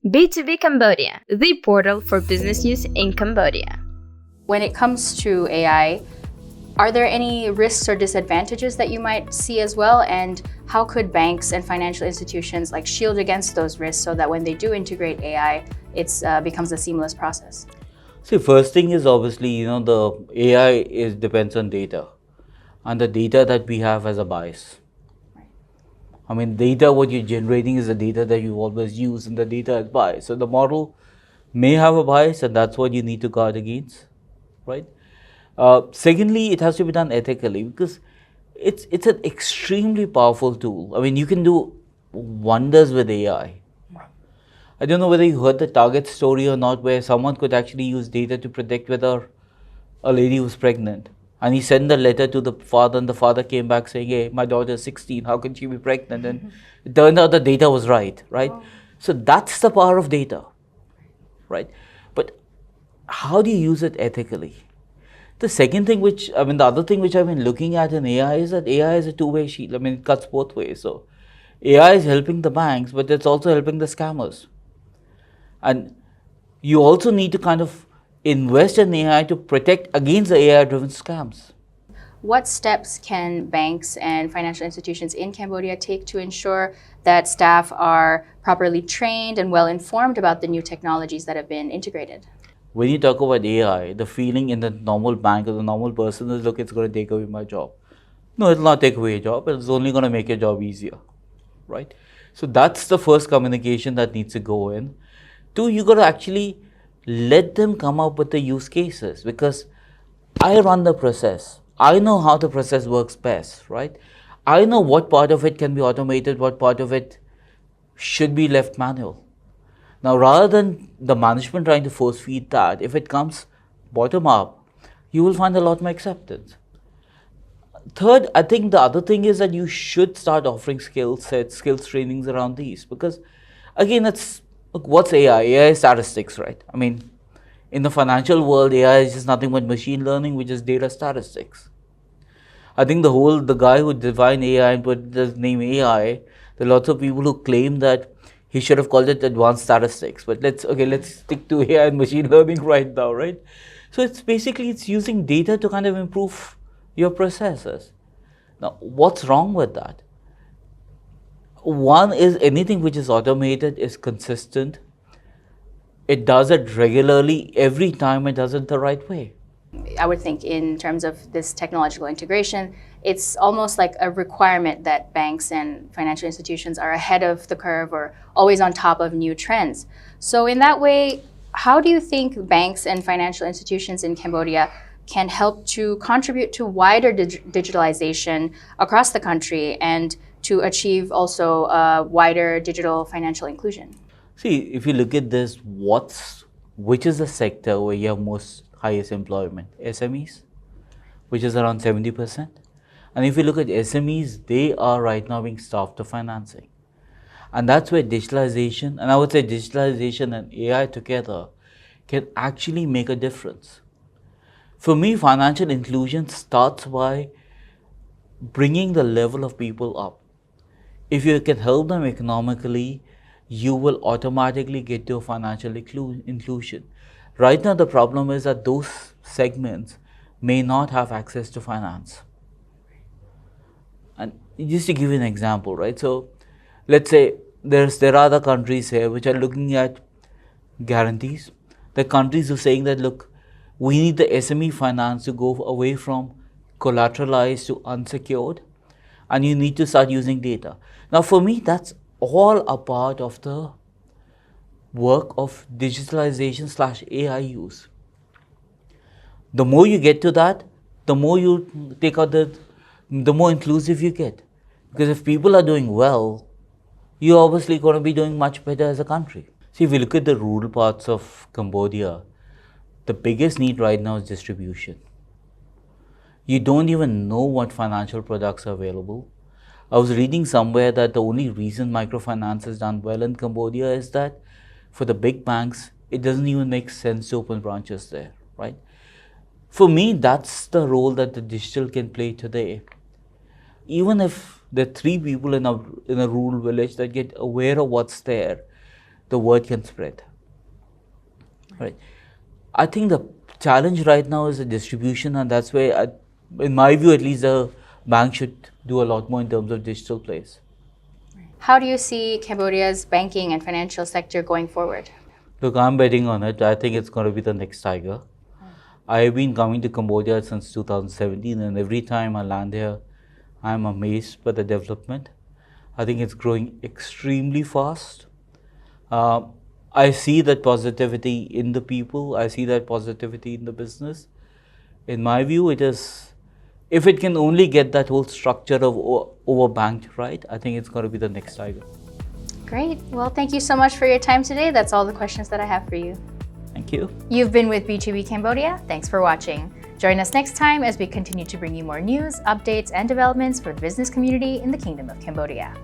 B2B Cambodia, the portal for business use in Cambodia. When it comes to AI, are there any risks or disadvantages that you might see as well? And how could banks and financial institutions shield against those risks so that when they do integrate AI, it becomes a seamless process? See, first thing is obviously, the AI depends on data, and the data that we have has a bias. I mean, data, what you're generating is the data that you always use, and the data is biased. So the model may have a bias, and that's what you need to guard against, right? Secondly, it has to be done ethically, because it's an extremely powerful tool. I mean, you can do wonders with AI. I don't know whether you heard the Target story or not, where someone could actually use data to predict whether a lady was pregnant. And he sent a letter to the father, and the father came back saying, hey, my daughter is 16, how can she be pregnant? And it turned out the data was right? Oh. So that's the power of data, right? But how do you use it ethically? The second thing the other thing which I've been looking at in AI is that AI is a two-way sheet. I mean, it cuts both ways. So AI is helping the banks, but it's also helping the scammers. And you also need to kind of invest in AI to protect against the AI-driven scams. What steps can banks and financial institutions in Cambodia take to ensure that staff are properly trained and well informed about the new technologies that have been integrated? When you talk about AI, the feeling in the normal bank or the normal person is, look, it's going to take away my job. No, it will not take away your job. It's only going to make your job easier, right? So that's the first communication that needs to go in. Two, you got to actually let them come up with the use cases, because I run the process. I know how the process works best, right? I know what part of it can be automated, what part of it should be left manual. Now, rather than the management trying to force feed that, if it comes bottom up, you will find a lot more acceptance. Third, I think the other thing is that you should start offering skill sets, skills trainings around these, because again, look, what's AI? AI is statistics, right? I mean, in the financial world, AI is just nothing but machine learning, which is data statistics. I think the guy who defined AI and put the name AI, there are lots of people who claim that he should have called it advanced statistics. But let's stick to AI and machine learning right now, right? So it's using data to kind of improve your processes. Now, what's wrong with that? One is anything which is automated is consistent. It does it regularly. Every time it does it the right way. I would think in terms of this technological integration, it's almost like a requirement that banks and financial institutions are ahead of the curve or always on top of new trends. So in that way, how do you think banks and financial institutions in Cambodia can help to contribute to wider digitalization across the country and to achieve also wider digital financial inclusion? See, if you look at this, which is the sector where you have highest employment? SMEs, which is around 70%. And if you look at SMEs, they are right now being starved of financing. And that's where digitalization, and I would say digitalization and AI together, can actually make a difference. For me, financial inclusion starts by bringing the level of people up. If you can help them economically, you will automatically get to a financial inclusion. Right now, the problem is that those segments may not have access to finance. And just to give you an example, right? So, let's say there are other countries here which are looking at guarantees. The countries are saying that, look, we need the SME finance to go away from collateralized to unsecured, and you need to start using data. Now, for me, that's all a part of the work of digitalization/AI use. The more you get to that, the more you take out the more inclusive you get. Because if people are doing well, you're obviously going to be doing much better as a country. See, if you look at the rural parts of Cambodia, the biggest need right now is distribution. You don't even know what financial products are available. I was reading somewhere that the only reason microfinance has done well in Cambodia is that for the big banks, it doesn't even make sense to open branches there, right? For me, that's the role that the digital can play today. Even if there are 3 people in a rural village that get aware of what's there, the word can spread. Right. I think the challenge right now is the distribution, and that's where, in my view, at least the bank should do a lot more in terms of digital plays. How do you see Cambodia's banking and financial sector going forward? Look, I'm betting on it. I think it's going to be the next tiger. I've been coming to Cambodia since 2017, and every time I land here, I'm amazed by the development. I think it's growing extremely fast. I see that positivity in the people. I see that positivity in the business. In my view, it is, if it can only get that whole structure of overbanked right, I think it's going to be the next tiger. Great. Well, thank you so much for your time today. That's all the questions that I have for you. Thank you. You've been with B2B Cambodia. Thanks for watching. Join us next time as we continue to bring you more news, updates, and developments for the business community in the Kingdom of Cambodia.